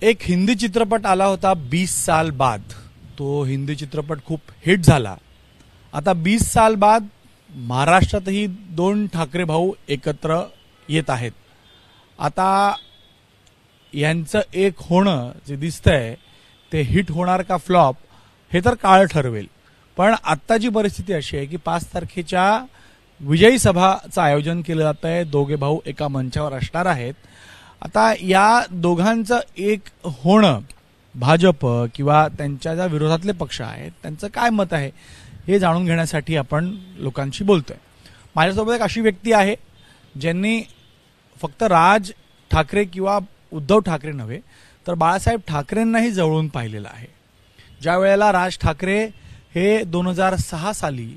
एक हिंदी चित्रपट आला होता 20 साल बाद. तो हिंदी चित्रपट खूप हिट झाला. आता 20 साल बाद महाराष्ट्रातही दोन ठाकरे भाऊ एकत्र येत आहेत. आता यांचं एक होणं जे दिसतंय ते हिट होणार का फ्लॉप हे तर काळ ठरवेल. पण आत्ताची परिस्थिती अशी आहे की 5 तारखेच्या विजयी सभाचं आयोजन केलं जात आहे. दोघे भाऊ एका मंचावर असणार आहेत. आता या दोघांचं एक होणं भाजप किंवा त्यांच्या ज्या विरोधातले पक्ष आहेत त्यांचं काय मत आहे हे जाणून घेण्यासाठी आपण लोकांशी बोलतोय. माझ्यासोबत एक अशी व्यक्ती आहे ज्यांनी फक्त राज ठाकरे किंवा उद्धव ठाकरे नव्हे तर बाळासाहेब ठाकरेंनाही जवळून पाहिलेलं आहे. ज्या वेळेला राज ठाकरे हे 2006 साली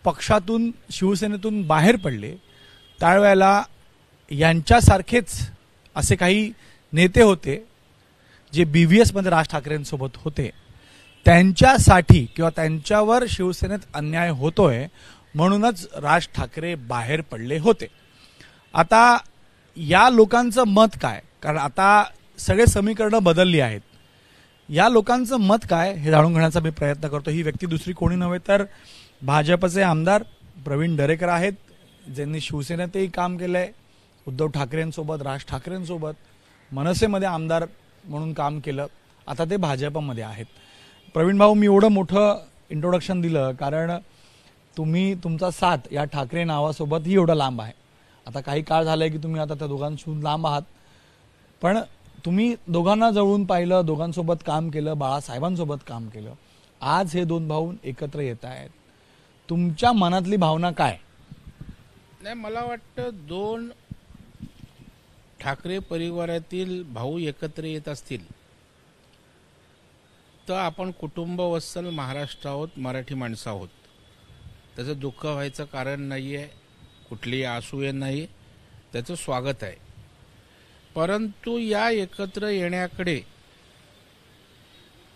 पक्षातून शिवसेनेतून बाहेर पडले त्यावेळेला यांच्यासारखेच असे काही नेते होते जे BVS मध्ये राज ठाकरेंसोबत होते. त्यांच्यासाठी किंवा त्यांच्यावर शिवसेनेत अन्याय होतोय म्हणूनच राज ठाकरे बाहेर पडले होते. आता या लोकांचं मत काय, कारण आता सगळे समीकरणं बदलली आहेत. या लोकांचं मत काय हे जाणून घेण्याचा मी प्रयत्न करतो. ही व्यक्ती दुसरी कोणी नव्हे तर भाजपचे आमदार प्रवीण दरेकर आहेत, ज्यांनी शिवसेनेतही काम केलंय, उद्धव ठाकरेंसोबत, राज ठाकरेंसोबत, मनसेमध्ये आमदार म्हणून काम केलं, आता ते भाजपमध्ये आहेत. प्रवीण भाऊ, मी एवढं मोठं इंट्रोडक्शन दिलं कारण तुम्ही तुमचा साथ या ठाकरे नावासोबतही एवढा लांब आहे. आता काही काळ झालाय की तुम्ही आता त्या दोघांपासून लांब आहात, पण तुम्ही दोघांना जवळून पाहिलं, दोघांसोबत काम केलं, बाळासाहेबांसोबत काम केलं. आज हे दोन भाऊ एकत्र येत आहेत. तुमच्या मनातली भावना काय? नाही, मला वाटतं दोन ठाकरे परिवारातील भाऊ एकत्र येत असतील तर आपण कुटुंबवत्सल महाराष्ट्र आहोत, मराठी माणसं आहोत. त्याचं दुःख व्हायचं कारण नाही आहे, कुठलीही असूया नाही, त्याचं स्वागत आहे. परंतु या एकत्र येण्याकडे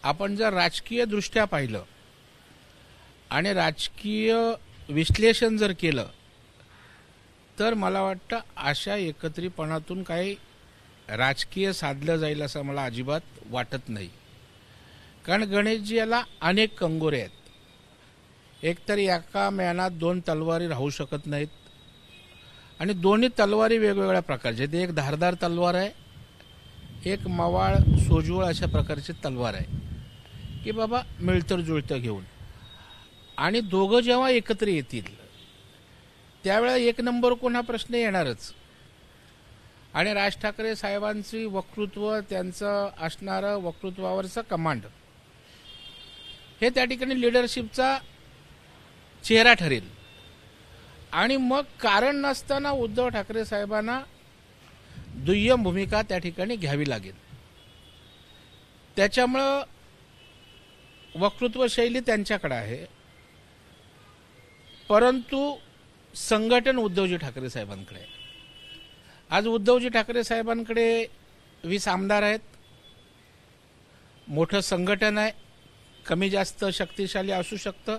आपण जर राजकीय दृष्ट्या पाहिलं आणि राजकीय विश्लेषण जर केलं तर मला वाटतं अशा एकत्रितपणातून काही राजकीय साधलं जाईल असं मला अजिबात वाटत नाही. कारण गणेशजी याला अनेक कंगोरे आहेत. एकतर एका म्यानात दोन तलवारी राहू शकत नाहीत आणि दोन्ही तलवारी वेगवेगळ्या प्रकारच्या आहेत. एक धारदार तलवार आहे, एक मवाळ सोजवळ अशा प्रकारची तलवार आहे की बाबा मिळतं जुळतं घेऊन. आणि दोघं जेव्हा एकत्र येतील त्यावेळेला एक नंबर कोण हा प्रश्न येणारच. आणि राज ठाकरे साहेबांची वक्तृत्व, त्यांचं असणारं वक्तृत्वावरचं कमांड हे त्या ठिकाणी लिडरशिपचा चेहरा ठरेल. आणि मग कारण नसताना उद्धव ठाकरे साहेबांना दुय्यम भूमिका त्या ठिकाणी घ्यावी लागेल. त्याच्यामुळं वक्तृत्व शैली त्यांच्याकडे आहे, परंतु संघटन उद्धवजी ठाकरे साहेबांकडे आहे. आज उद्धवजी ठाकरे साहेबांकडे 20 आमदार आहेत, मोठं संघटन आहे, कमी जास्त शक्तिशाली असू शकतं.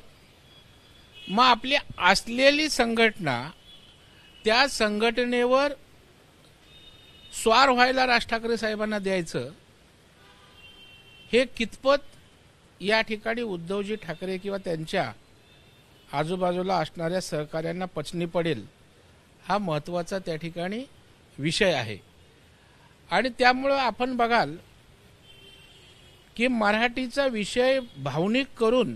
मग आपली असलेली संघटना त्या संघटनेवर स्वार व्हायला राज ठाकरे साहेबांना द्यायचं हे कितपत या ठिकाणी उद्धवजी ठाकरे किंवा त्यांच्या आजूबाजूला असणाऱ्या सहकार्यांना पचनी पडेल हा महत्त्वाचा त्या ठिकाणी विषय आहे. आणि त्यामुळं आपण बघाल की मराठीचा विषय भावनिक करून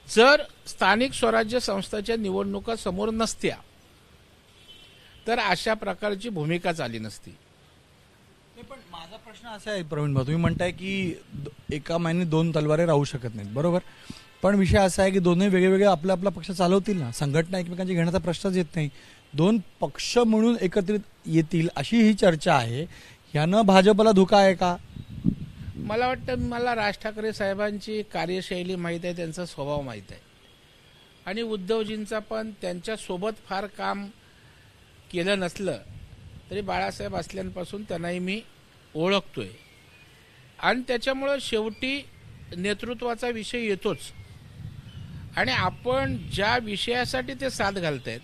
जर स्थानिक स्वराज्य संस्थांच्या निवडणुका समोर नसत्या तर अशा प्रकारची भूमिका चालली नसती. पण माझा प्रश्न असा आहे प्रवीण भाऊ, तुम्ही म्हणताय की एका महिन्यात दोन तलवारे राहू शकत नाहीत, बरोबर. पण विषय असा आहे की दोन्ही वेगवेगळे आपला आपला पक्ष चालवतील ना, संघटना एकमेकांची घेण्याचा प्रश्नच येत नाही. दोन पक्ष म्हणून एकत्रित येतील अशी ही चर्चा आहे. यानं भाजपला धोका आहे का? मला वाटतं मला राज ठाकरे साहेबांची कार्यशैली माहीत आहे, त्यांचा स्वभाव माहीत आहे. आणि उद्धवजींचा पण त्यांच्यासोबत फार काम केलं नसलं तरी बाळासाहेब असल्यापासून त्यांनाही मी ओळखतोय. आणि त्याच्यामुळं शेवटी नेतृत्वाचा विषय येतोच. आणि आपण ज्या विषयासाठी ते साथ घालतायत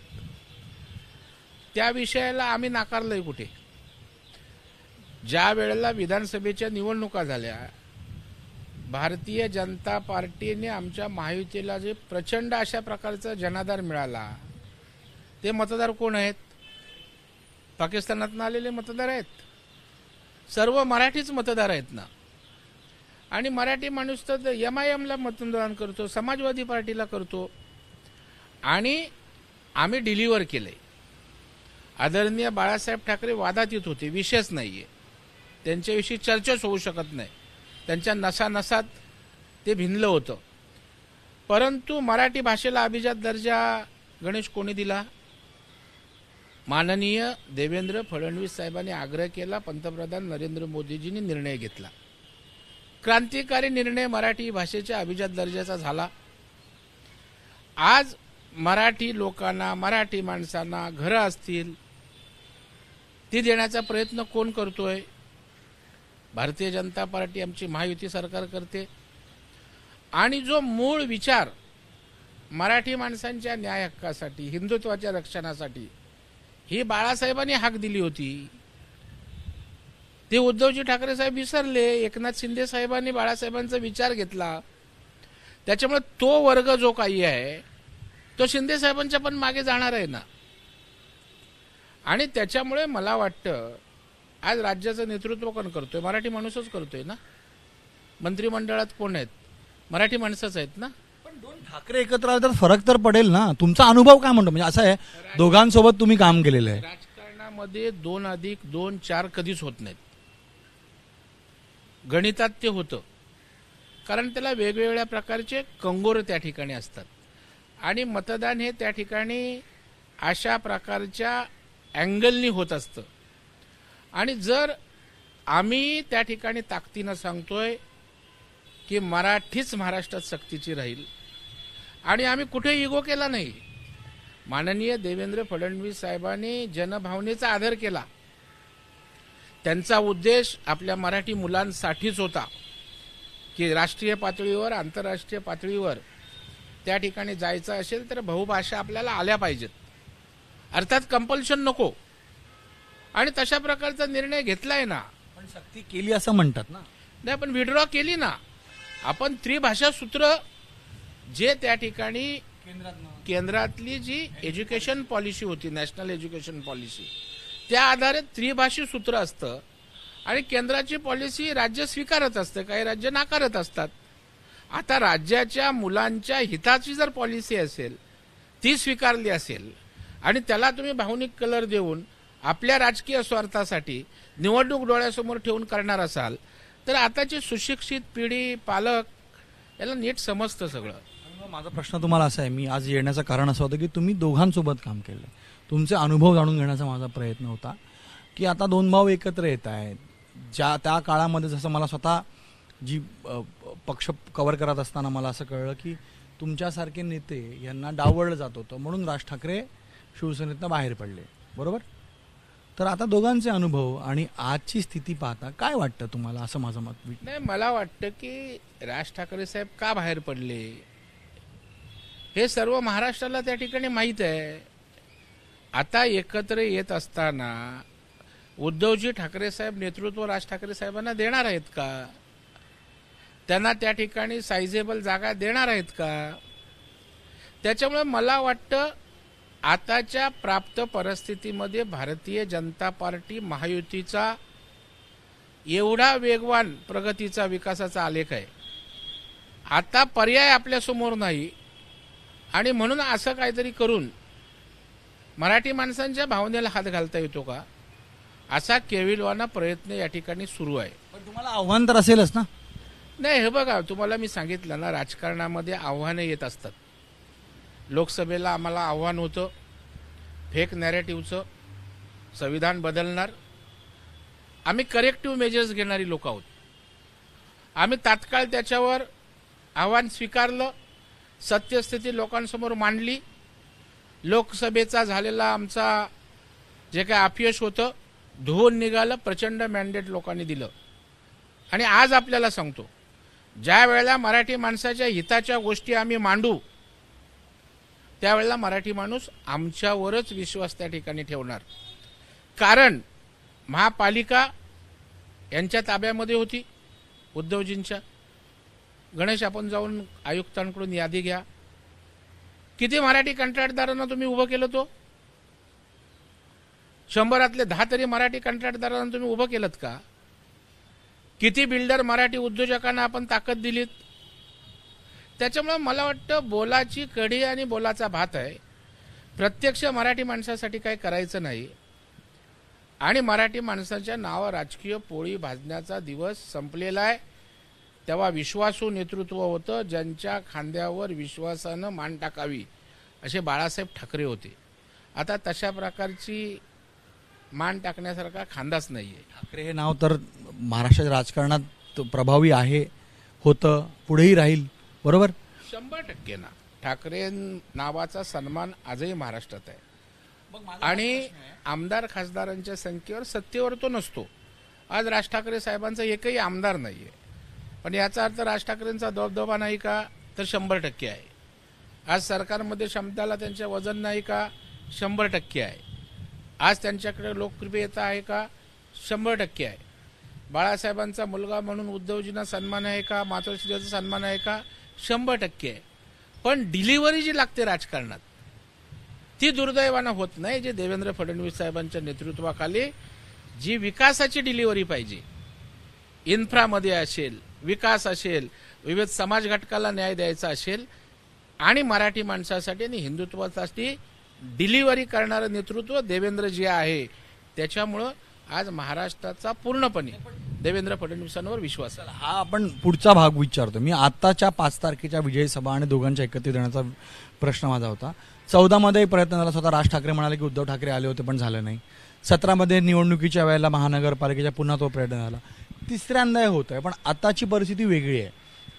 त्या विषयाला आम्ही नाकारलंय कुठे? ज्या वेळेला विधानसभेच्या निवडणुका झाल्या, भारतीय जनता पार्टीने आमच्या महायुतीला जे प्रचंड अशा प्रकारचा जनाधार मिळाला, ते मतदार कोण आहेत? पाकिस्तानातून आलेले मतदार आहेत. सर्व मराठीच मतदार आहेत ना. आणि मराठी माणूस तर MIMला मतदान करतो, समाजवादी पार्टीला करतो. आणि आम्ही डिलिव्हर केले. आदरणीय बाळासाहेब ठाकरे वादात येत होते, विषयच नाहीये, त्यांच्याविषयी चर्चाच होऊ शकत नाही. त्यांच्या नसानसात ते भिनलं होतं. परंतु मराठी भाषेला अभिजात दर्जा गणेश कोणी दिला? माननीय देवेंद्र फडणवीस साहेबांनी आग्रह केला, पंतप्रधान नरेंद्र मोदीजींनी निर्णय घेतला. क्रांतिकारी निर्णय मराठी भाषेच्या अभिजात दर्जाचा झाला. आज मराठी लोकांना, मराठी माणसांना घरं असतील ती देण्याचा प्रयत्न कोण करतोय? भारतीय जनता पार्टी, आमची महायुती सरकार करते. आणि जो मूळ विचार मराठी माणसांच्या न्याय हक्कासाठी, हिंदुत्वाच्या रक्षणासाठी ही बाळासाहेबांनी हाक दिली होती, ते उद्धवजी ठाकरे साहेब विसरले. एकनाथ शिंदे साहेबांनी बाळासाहेबांचा विचार घेतला. त्याच्यामुळे तो वर्ग जो काही आहे तो शिंदे साहेबांच्या पण मागे जाणार आहे ना. आणि त्याच्यामुळे मला वाटतं आज राज्याचं नेतृत्व कोण करतोय? मराठी माणूसच करतोय ना. मंत्रिमंडळात कोण आहेत? मराठी माणसंच आहेत ना. पण दोन ठाकरे एकत्र आले तर फरक तर पडेल ना. तुमचा अनुभव काय म्हणतो? म्हणजे असं आहे, दोघांसोबत तुम्ही काम केलेलं आहे. राजकारणामध्ये 2+2 4 कधीच होत नाहीत. गणितात ते होतं, कारण त्याला वेगवेगळ्या प्रकारचे कंगोर त्या ठिकाणी असतात. आणि मतदान हे त्या ठिकाणी अशा प्रकारच्या अँगलनी होत असतं. आणि जर आम्ही त्या ठिकाणी ताकदीनं सांगतोय की मराठीच महाराष्ट्रात सक्तीची राहील, आणि आम्ही कुठे इगो केला नाही. माननीय देवेंद्र फडणवीस साहेबांनी जनभावनेचा आदर केला. त्यांचा उद्देश आपल्या मराठी मुलांसाठीच होता की राष्ट्रीय पातळीवर, आंतरराष्ट्रीय पातळीवर त्या ठिकाणी जायचं असेल तर बहुभाषा आपल्याला आल्या पाहिजेत. अर्थात कंपल्शन नको. आणि तशा प्रकारचा निर्णय घेतलाय ना. पण सक्ती केली असं म्हणतात ना. नाही, पण विड्रॉ केली ना. आपण त्रिभाषा सूत्र जे त्या ठिकाणी केंद्रातली जी एज्युकेशन पॉलिसी होती, नॅशनल एज्युकेशन पॉलिसी, त्या आधारे त्रिभाषी सूत्र असतं. आणि केंद्राची पॉलिसी राज्य स्वीकारत असतं, काही राज्य नाकारत असतात. आता राज्याच्या मुलांच्या हिताची जर पॉलिसी असेल, ती स्वीकारली असेल, आणि त्याला तुम्ही भावनिक कलर देऊन आपल्या राजकीय स्वार्थासाठी निवडणूक डोळ्यासमोर ठेवून करणार असाल, तर आताची सुशिक्षित पिढी, पालक याला नीट समजतं सगळं. माझा प्रश्न तुम्हाला असा आहे, मी आज येण्याचं कारण असं होतं की तुम्ही दोघांसोबत काम केलं, तुमचे अनुभव जाणून घेण्याचा माझा प्रयत्न होता की आता दोन भाऊ एकत्र येत आहेत. त्या काळामध्ये जसं मला स्वतः जी पक्ष कव्हर करत असताना मला असं कळलं की तुमच्यासारखे नेते यांना डावळलं जात होतं, म्हणून राज ठाकरे शिवसेनेतनं बाहेर पडले, बरोबर? तर आता दोघांचे अनुभव आणि आजची स्थिती पाहता काय वाटतं तुम्हाला? असं माझं मत. नाही, मला वाटतं की राज ठाकरे साहेब का बाहेर पडले हे सर्व महाराष्ट्राला त्या ठिकाणी माहीत आहे. आता एकत्र येत असताना उद्धवजी ठाकरे साहेब नेतृत्व राज ठाकरे साहेबांना देणार आहेत का? त्यांना त्या ठिकाणी सायझेबल जागा देणार आहेत का? त्याच्यामुळे मला वाटतं आताच्या प्राप्त परिस्थितीमध्ये भारतीय जनता पार्टी महायुतीचा एवढा वेगवान प्रगतीचा, विकासाचा आलेख आहे. आता पर्याय आपल्यासमोर नाही. आणि म्हणून असं काहीतरी करून मराठी माणसांच्या भावनेला हात घालता येतो का, असा केविलवाना प्रयत्न या ठिकाणी सुरू आहे. पण तुम्हाला आव्हान तर असेलच ना? नाही, हे बघा, तुम्हाला मी सांगितलं ना, राजकारणामध्ये आव्हानं येत असतात. लोकसभेला आम्हाला आव्हान होतं फेक नॅरेटिव्हचं, संविधान बदलणार. आम्ही करेक्टिव्ह मेजर्स घेणारी लोक आहोत. आम्ही तात्काळ त्याच्यावर आव्हान स्वीकारलं, सत्यस्थिती लोकांसमोर मांडली. लोकसभेचा झालेला आमचा जे काय अपयश होतं धुवून निघालं, प्रचंड मॅन्डेट लोकांनी दिलं. आणि आज आपल्याला सांगतो, ज्या वेळेला मराठी माणसाच्या हिताच्या गोष्टी आम्ही मांडू, त्यावेळेला मराठी माणूस आमच्यावरच विश्वास त्या ठिकाणी ठेवणार. कारण महापालिका यांच्या ताब्यामध्ये होती, उद्धवजींच्या. गणेश, आपण जाऊन आयुक्तांकडून यादी घ्या, किती मराठी कंत्राटदारांना तुम्ही उभं केलं? तो 100 10 तरी मराठी कंत्राटदारांना तुम्ही उभं केलं का? किती बिल्डर मराठी उद्योजकांना आपण ताकद दिलीत? त्याच्यामुळे मला वाटतं बोलाची कढी आणि बोलाचा भात आहे. प्रत्यक्ष मराठी माणसासाठी काय करायचं नाही आणि मराठी माणसाच्या नावावर राजकीय पोळी भाजण्याचा दिवस संपलेला आहे. तेव्हा विश्वासू नेतृत्व होतं, ज्यांच्या खांद्यावर विश्वासानं मान टाकावी असे बाळासाहेब ठाकरे होते. आता तशा प्रकारची मान टाकण्यासारखा खांदाच नाहीये. ठाकरे हे नाव तर महाराष्ट्राच्या राजकारणात प्रभावी आहे, होतं, पुढेही राहील, बरोबर? 100% ना. ठाकरे नावाचा सन्मान आजही महाराष्ट्रात आहे आणि आमदार खासदारांच्या संख्येवर सत्तेवर तो नसतो. आज राज ठाकरे साहेबांचा एकही आमदार नाहीये, पण याचा अर्थ राज ठाकरेंचा दबदबा नाही का? तर 100% आहे. आज सरकारमध्ये क्षमताला त्यांचे वजन नाही का? 100% आहे. आज त्यांच्याकडे लोकप्रियता आहे का? 100% आहे. बाळासाहेबांचा मुलगा म्हणून उद्धवजींना सन्मान आहे का? मातोश्रीचा सन्मान आहे का? 100% आहे. पण डिलिव्हरी जी लागते राजकारणात ती दुर्दैवानं होत नाही. जे देवेंद्र फडणवीस साहेबांच्या नेतृत्वाखाली जी विकासाची डिलिव्हरी पाहिजे, इन्फ्रामध्ये असेल, विकास असेल, विविध समाज घटकाला न्याय द्यायचा असेल आणि मराठी माणसासाठी आणि हिंदुत्वासाठी डिलिव्हरी करणारं नेतृत्व देवेंद्रजी आहे. त्याच्यामुळं आज महाराष्ट्राचा पूर्णपणे देवेंद्र फडणवीसांवर विश्वास आहे. हा आपण पुढचा भाग विचारतो. मी आताच्या 5 तारखेच्या विजयी सभा आणि दोघांच्या एकत्रित येण्याचा प्रश्न माझा होता. 14 मध्ये प्रयत्न झाला. स्वतः राज ठाकरे म्हणाले की उद्धव ठाकरे आले होते पण झालं नाही. 17 मध्ये निवडणुकीच्या वेळेला महानगरपालिकेच्या पुन्हा तो प्रयत्न झाला. तिसऱ्यांदा हे होत आहे. पण आताची परिस्थिती वेगळी आहे.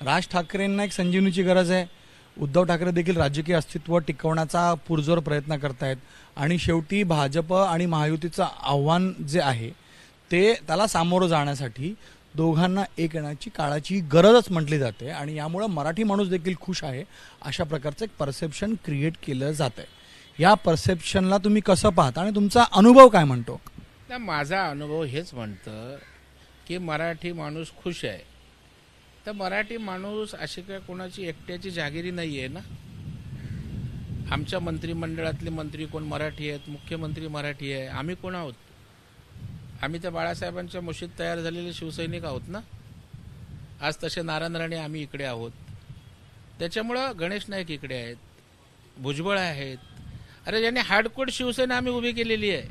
राज ठाकरेंना एक संजीवनीची गरज आहे. उद्धव ठाकरे देखील राजकीय अस्तित्व टिकवण्याचा पुरजोर प्रयत्न करतायत आणि शेवटी भाजप आणि महायुतीचं आव्हान जे आहे ते त्याला सामोरं जाण्यासाठी दोघांना एक येण्याची काळाची गरजच म्हटली जाते आणि यामुळे मराठी माणूस देखील खुश आहे अशा प्रकारचं एक परसेप्शन क्रिएट केलं जात आहे. या परसेप्शनला तुम्ही कसं पाहता आणि तुमचा अनुभव काय म्हणतो? माझा अनुभव हेच म्हणतं की मराठी माणूस खुश आहे. तर मराठी माणूस अशी काय कोणाची एकट्याची जागिरी नाही आहे ना. आमच्या मंत्रिमंडळातले मंत्री कोण मराठी आहेत, मुख्यमंत्री मराठी आहे. आम्ही कोण आहोत? आम्ही त्या बाळासाहेबांच्या मुशीत तयार झालेले शिवसैनिक आहोत ना. आज तसे नारायण राणे आम्ही इकडे आहोत. त्याच्यामुळं गणेश नाईक इकडे आहेत, भुजबळ आहेत. अरे ज्यांनी हार्डकोर शिवसेना आम्ही उभी केलेली आहे.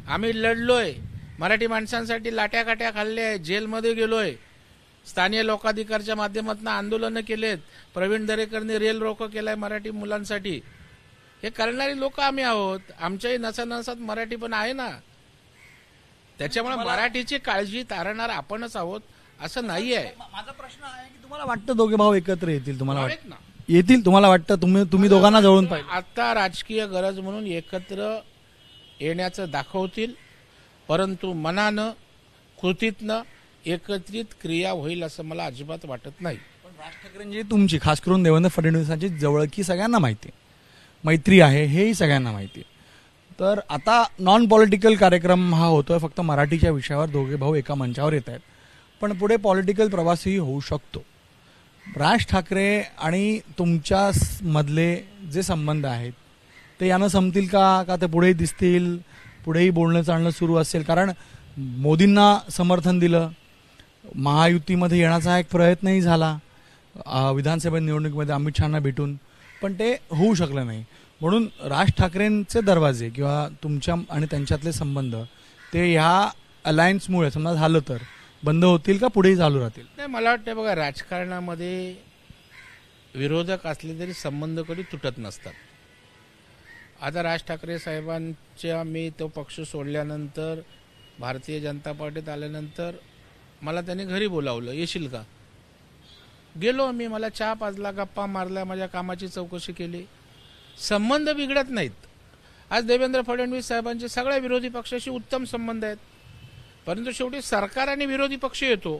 आम्ही लढलोय, मराठी माणसांसाठी लाट्याकाट्या खाल्ल्या आहेत, जेलमध्ये गेलोय, स्थानिक लोकाधिकारच्या माध्यमातून आंदोलनं केलेत, प्रवीण दरेकरने रेल रोको केलाय मराठी मुलांसाठी. हे करणारी लोक आम्ही आहोत. आमच्याही नसानसात मराठी पण आहे ना. त्याच्यामुळे मराठीची काळजी तारणार आपणच आहोत असं नाही आहे. माझा प्रश्न आहे की तुम्हाला वाटतं दोघे भाऊ एकत्र येतील? तुम्हाला येतील? तुम्हाला वाटतं तुम्ही दोघांना जवळून पाहिजे? आता राजकीय गरज म्हणून एकत्र येण्याचं दाखवतील, परंतु मनानं कृतीतनं एकत्रित क्रिया होईल असं मला अजिबात वाटत नाही. पण राज ठाकरेंची तुमची खास करून देवेंद्र फडणवीसांची जवळकी सगळ्यांना माहिती आहे, मैत्री आहे हेही सगळ्यांना माहिती आहे. तर आता नॉन पॉलिटिकल कार्यक्रम हा होतोय, फक्त मराठीच्या विषयावर दोघे भाऊ एका मंचावर येत आहेत. पण पुढे पॉलिटिकल प्रवासही होऊ शकतो. राज ठाकरे आणि तुमच्या मधले जे संबंध आहेत ते यानं संपतील का ते पुढेही दिसतील, पुढेही बोलणं चालणं सुरू असेल? कारण मोदींना समर्थन दिलं, महायुतीमध्ये येण्याचा एक प्रयत्नही झाला विधानसभा निवडणुकीमध्ये अमित शहांना भेटून, पण ते होऊ शकलं नाही. म्हणून राज ठाकरेंचे दरवाजे किंवा तुमच्या आणि त्यांच्यातले संबंध ते ह्या अलायन्समुळे समजा झालं तर बंद होतील का पुढेही चालू राहतील? नाही, मला वाटतं बघा, राजकारणामध्ये विरोधक असले तरी संबंध कधी तुटत नसतात. आता राज ठाकरे साहेबांच्या मी तो पक्ष सोडल्यानंतर भारतीय जनता पार्टीत आल्यानंतर मला त्यांनी घरी बोलावलं, येशील का? गेलो मी. मला चहा पाजला, गप्पा मारल्या, माझ्या कामाची चौकशी केली. संबंध बिघडत नाहीत. आज देवेंद्र फडणवीस साहेबांचे सगळ्या विरोधी पक्षाशी उत्तम संबंध आहेत, परंतु शेवटी सरकार आणि विरोधी पक्ष येतो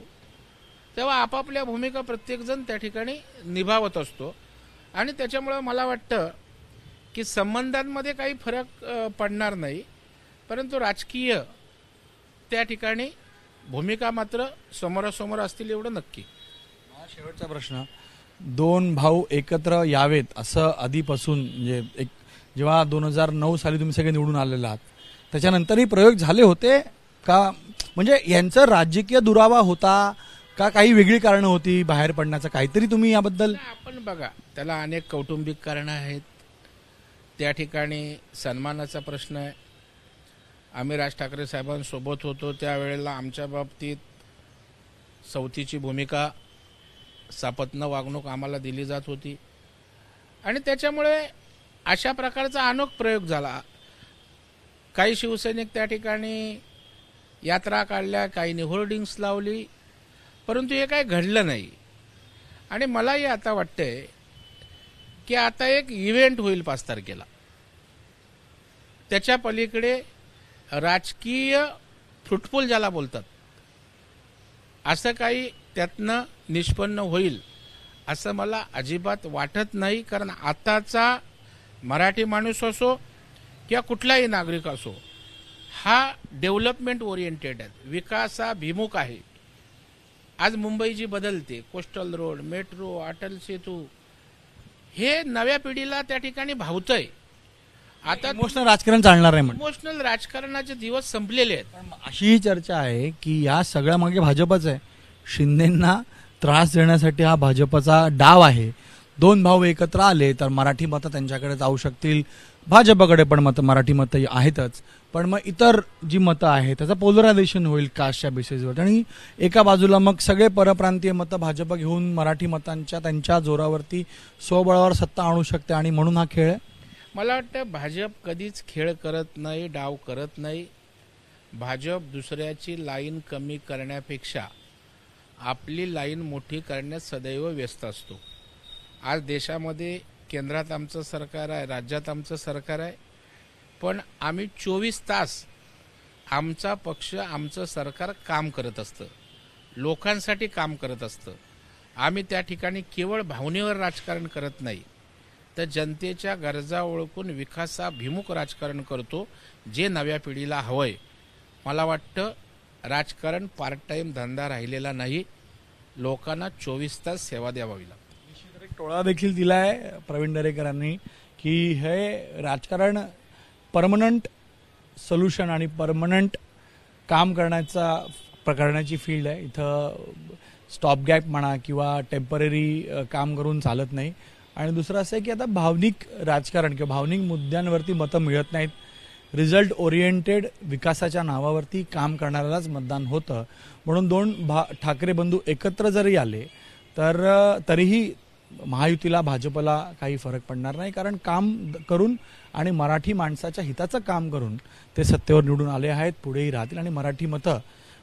तेव्हा आपापल्या भूमिका प्रत्येकजण त्या ठिकाणी निभावत असतो आणि त्याच्यामुळं मला वाटतं की संबंधांमध्ये काही फरक पडणार नाही, परंतु राजकीय त्या ठिकाणी भूमिका मात्र समोरासमोर असतील एवढं नक्की. हा शेवटचा प्रश्न, दोन भाऊ एकत्र यावेत असं आधीपासून म्हणजे एक जेव्हा 2009 साली तुम्ही सगळे निवडून आलेला आहात त्याच्यानंतरही प्रयोग झाले होते का? म्हणजे यांचा राजकीय दुरावा होता का काही वेगळी कारणं होती बाहेर पडण्याचं काहीतरी तुम्ही याबद्दल? आपण बघा, त्याला अनेक कौटुंबिक कारणं आहेत. त्या ठिकाणी सन्मानाचा प्रश्न आहे. आम्ही राज ठाकरे साहेबांसोबत होतो त्यावेळेला आमच्या बाबतीत सवतीची भूमिका, सापत्न वागणूक आम्हाला दिली जात होती आणि त्याच्यामुळे अशा प्रकारचा अनोख प्रयोग झाला. काही शिवसैनिक त्या ठिकाणी यात्रा काढल्या, काहींनी होर्डिंग्स लावली, परंतु हे काही घडलं नाही. आणि मलाही आता वाटतंय की आता एक इव्हेंट होईल 5 तारखेला. त्याच्या पलीकडे राजकीय फ्रुटफुल ज्याला बोलतात असं काही त्यातनं निष्पन्न होईल असं मला अजिबात वाटत नाही. कारण आताचा मराठी माणूस असो किंवा कुठलाही नागरिक असो हा डेव्हलपमेंट ओरिएंटेड आहे, विकासाभिमुख आहे. आज मुंबई जी बदलते, coastal road, metro, Atal Setu, हे नव्या पिढीला त्या ठिकाणी भावतंय. आता इमोशनल राजकारण चालणार आहे म्हणजे इमोशनल राजकारणाचे दिवस संपलेले आहेत. अशी चर्चा आहे की या सगळ्या मागे भाजपच आहे, शिंदेंना त्रास देण्यासाठी हा भाजपचा डाव आहे. दोन भाऊ एकत्र आले तर मराठी मतं त्यांच्याकडे जाऊ शकतील, भाजपकडे पण मराठी मतं आहेतच, पण मग इतर जी मतं आहेत त्याचं पोलरायझेशन होईल कास्टच्या बेसिसवर आणि एका बाजूला मग सगळे परप्रांतीय मतं भाजप घेऊन मराठी मतांच्या त्यांच्या जोरावरती स्वबळावर सत्ता आणू शकते आणि म्हणून हा खेळ आहे. मला वाटतं भाजप कधीच खेळ करत नाही, डाव करत नाही. भाजप दुसऱ्याची लाईन कमी करण्यापेक्षा आपली लाईन मोठी करण्यात सदैव व्यस्त असतो. आज देशामध्ये केंद्रात आमचं सरकार आहे, राज्यात आमचं सरकार आहे, पण आम्ही 24 तास आमचा पक्ष, आमचं सरकार काम करत असतं, लोकांसाठी काम करत असतं. आम्ही त्या ठिकाणी केवळ भावनेवर राजकारण करत नाही, तर जनतेच्या गरजा ओळखून विकासाभिमुख राजकारण करतो, जे नव्या पिढीला हवंय. मला वाटतं राजकारण पार्ट टाईम धंदा राहिलेला नाही, लोकांना 24 तास सेवा द्यावी लागते. एक टोळा देखील दिलाय प्रवीण दरेकरांनी की हे राजकारण परमनंट सोल्युशन आणि परमनंट काम करण्याची फील्ड आहे. इथं स्टॉप गॅप म्हणा किंवा टेम्पररी काम करून चालत नाही. आणि दुसरं असं आहे की आता भावनिक राजकारण किंवा भावनिक मुद्द्यांवरती मतं मिळत नाहीत. रिझल्ट ओरिएंटेड विकासाच्या नावावरती काम करणाऱ्यालाच मतदान होतं. म्हणून दोन ठाकरे बंधू एकत्र जरी आले तर तरीही महायुतीला, भाजपला काही फरक पडणार नाही, कारण काम करून आणि मराठी माणसाच्या हिताचं काम करून ते सत्तेवर निवडून आले आहेत, पुढेही राहतील आणि मराठी मतं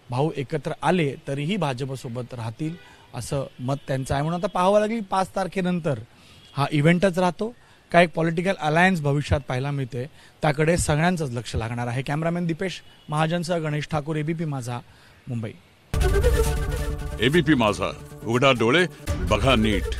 भाऊ एकत्र आले तरीही भाजपसोबत राहतील असं मत त्यांचं आहे. म्हणून आता पाहावं लागेल 5 तारखेनंतर हा इव्हेंटच राहतो का एक पॉलिटिकल अलायन्स भविष्यात पाहायला मिळते, त्याकडे सगळ्यांचंच लक्ष लागणार आहे. कॅमेरामॅन दीपेश महाजनसह गणेश ठाकूर, एबीपी माझा, मुंबई. एबीपी माझा, उघडा डोळे बघा नीट.